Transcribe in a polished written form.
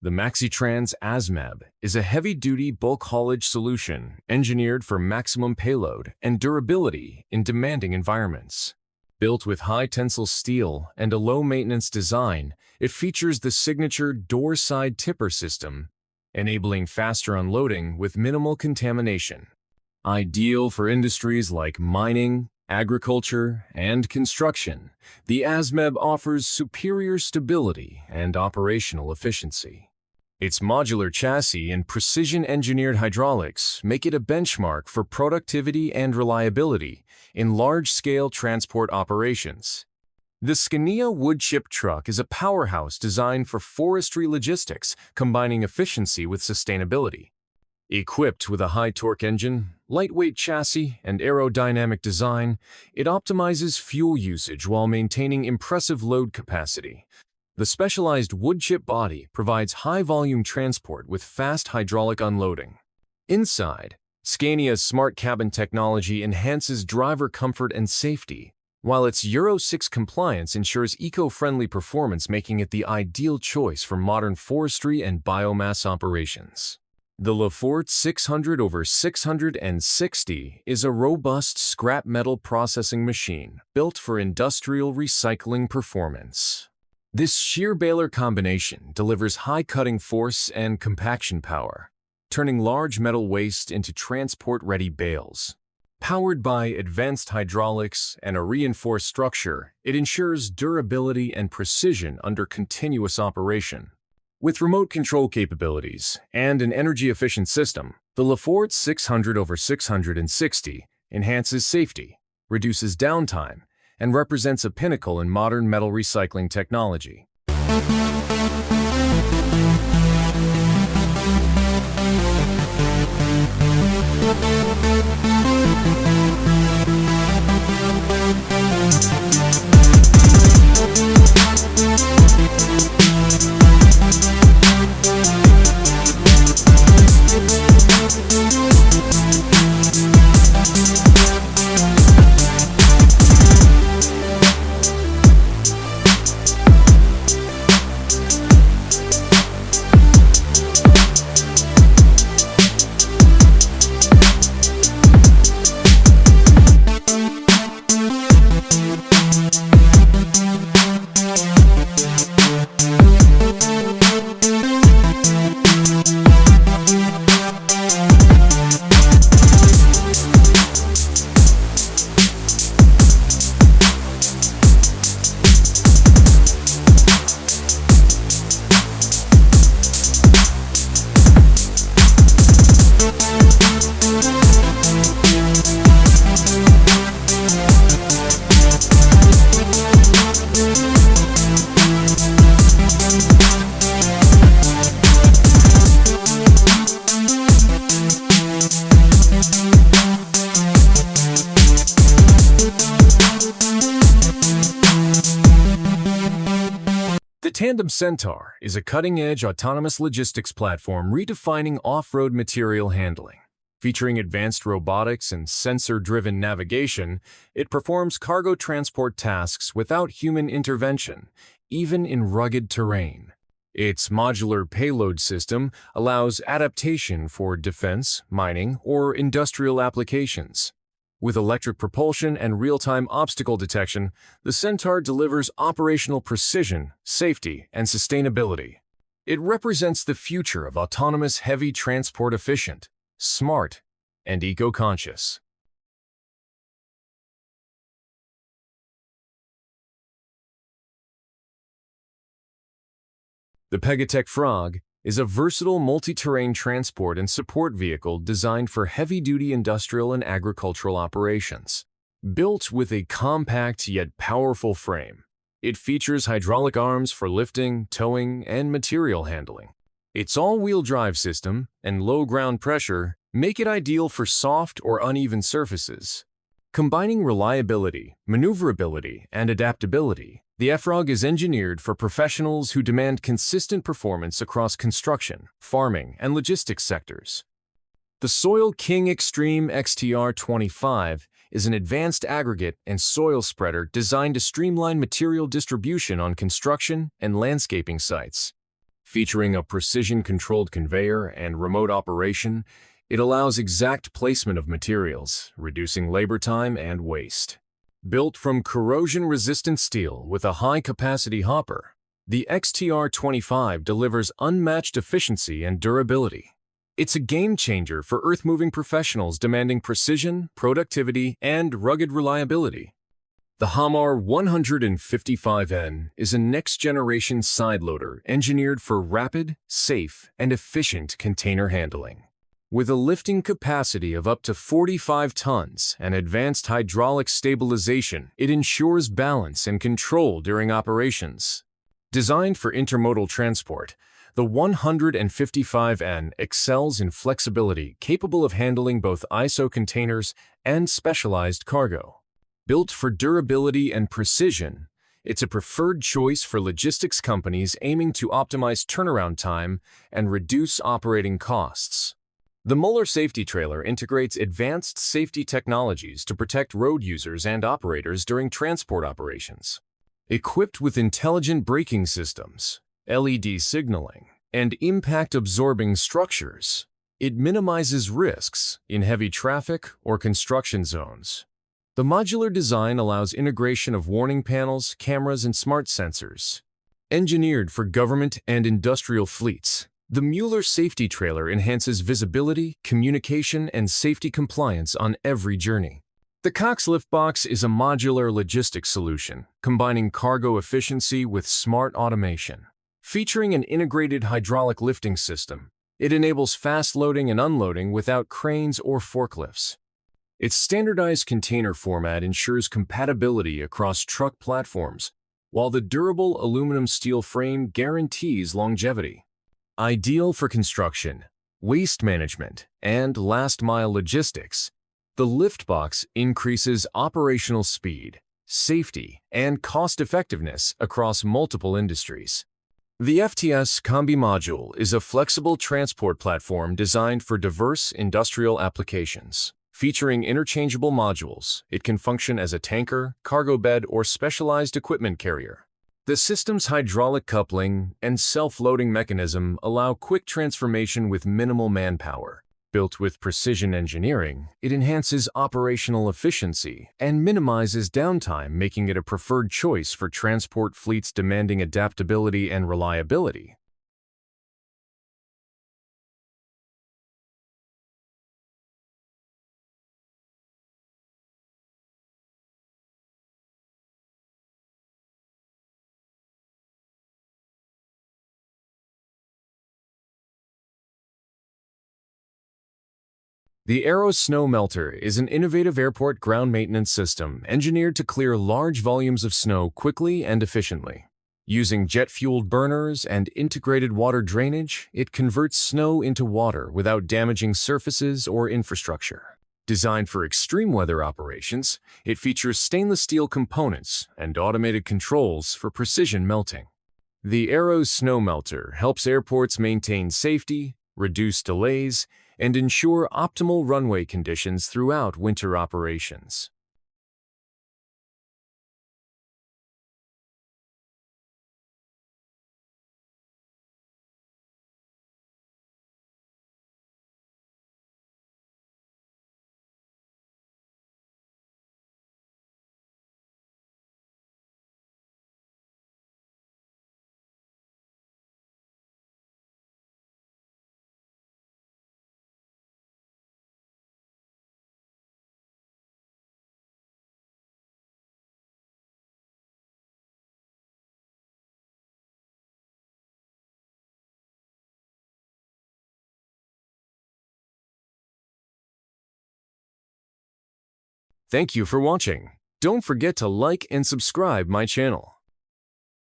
The MaxiTrans ASMAB is a heavy-duty bulk haulage solution engineered for maximum payload and durability in demanding environments. Built with high-tensile steel and a low-maintenance design, it features the signature door-side tipper system, enabling faster unloading with minimal contamination. Ideal for industries like mining, agriculture, and construction, the ASMAB offers superior stability and operational efficiency. Its modular chassis and precision-engineered hydraulics make it a benchmark for productivity and reliability in large-scale transport operations. The Scania wood chip truck is a powerhouse designed for forestry logistics, combining efficiency with sustainability. Equipped with a high-torque engine, lightweight chassis, and aerodynamic design, it optimizes fuel usage while maintaining impressive load capacity. The specialized wood chip body provides high-volume transport with fast hydraulic unloading. Inside, Scania's smart cabin technology enhances driver comfort and safety, while its Euro 6 compliance ensures eco-friendly performance, making it the ideal choice for modern forestry and biomass operations. The Lefort 600/660 is a robust scrap metal processing machine built for industrial recycling performance. This shear baler combination delivers high cutting force and compaction power, turning large metal waste into transport-ready bales. Powered by advanced hydraulics and a reinforced structure, it ensures durability and precision under continuous operation. With remote control capabilities and an energy-efficient system, the Lefort 600/660 enhances safety, reduces downtime, and represents a pinnacle in modern metal recycling technology. The Tandem Centaur is a cutting-edge autonomous logistics platform redefining off-road material handling. Featuring advanced robotics and sensor-driven navigation, it performs cargo transport tasks without human intervention, even in rugged terrain. Its modular payload system allows adaptation for defense, mining, or industrial applications. With electric propulsion and real-time obstacle detection, the Centaur delivers operational precision, safety, and sustainability. It represents the future of autonomous heavy transport, efficient, smart, and eco-conscious. The Pegatech Frog is a versatile multi-terrain transport and support vehicle designed for heavy-duty industrial and agricultural operations. Built with a compact yet powerful frame, it features hydraulic arms for lifting, towing, and material handling. Its all-wheel drive system and low ground pressure make it ideal for soft or uneven surfaces. Combining reliability, maneuverability, and adaptability, the F-Frog is engineered for professionals who demand consistent performance across construction, farming, and logistics sectors. The Soil King Extreme XTR25 is an advanced aggregate and soil spreader designed to streamline material distribution on construction and landscaping sites. Featuring a precision-controlled conveyor and remote operation, it allows exact placement of materials, reducing labor time and waste. Built from corrosion-resistant steel with a high-capacity hopper, the XTR25 delivers unmatched efficiency and durability. It's a game-changer for earth-moving professionals demanding precision, productivity, and rugged reliability. The Hamar 155N is a next-generation side loader engineered for rapid, safe, and efficient container handling. With a lifting capacity of up to 45 tons and advanced hydraulic stabilization, it ensures balance and control during operations. Designed for intermodal transport, the 155N excels in flexibility, capable of handling both ISO containers and specialized cargo. Built for durability and precision, it's a preferred choice for logistics companies aiming to optimize turnaround time and reduce operating costs. The Muller safety trailer integrates advanced safety technologies to protect road users and operators during transport operations. Equipped with intelligent braking systems, LED signaling, and impact-absorbing structures, it minimizes risks in heavy traffic or construction zones. The modular design allows integration of warning panels, cameras, and smart sensors. Engineered for government and industrial fleets, the Mueller safety trailer enhances visibility, communication, and safety compliance on every journey. The Cox Liftbox is a modular logistics solution, combining cargo efficiency with smart automation. Featuring an integrated hydraulic lifting system, it enables fast loading and unloading without cranes or forklifts. Its standardized container format ensures compatibility across truck platforms, while the durable aluminum steel frame guarantees longevity. Ideal for construction, waste management, and last-mile logistics, the Liftbox increases operational speed, safety, and cost-effectiveness across multiple industries. The FTS Combi Module is a flexible transport platform designed for diverse industrial applications. Featuring interchangeable modules, it can function as a tanker, cargo bed, or specialized equipment carrier. The system's hydraulic coupling and self-loading mechanism allow quick transformation with minimal manpower. Built with precision engineering, it enhances operational efficiency and minimizes downtime, making it a preferred choice for transport fleets demanding adaptability and reliability. The Aero Snow Melter is an innovative airport ground maintenance system engineered to clear large volumes of snow quickly and efficiently. Using jet-fueled burners and integrated water drainage, it converts snow into water without damaging surfaces or infrastructure. Designed for extreme weather operations, it features stainless steel components and automated controls for precision melting. The Aero Snow Melter helps airports maintain safety, reduce delays, and ensure optimal runway conditions throughout winter operations. Thank you for watching. Don't forget to like and subscribe my channel.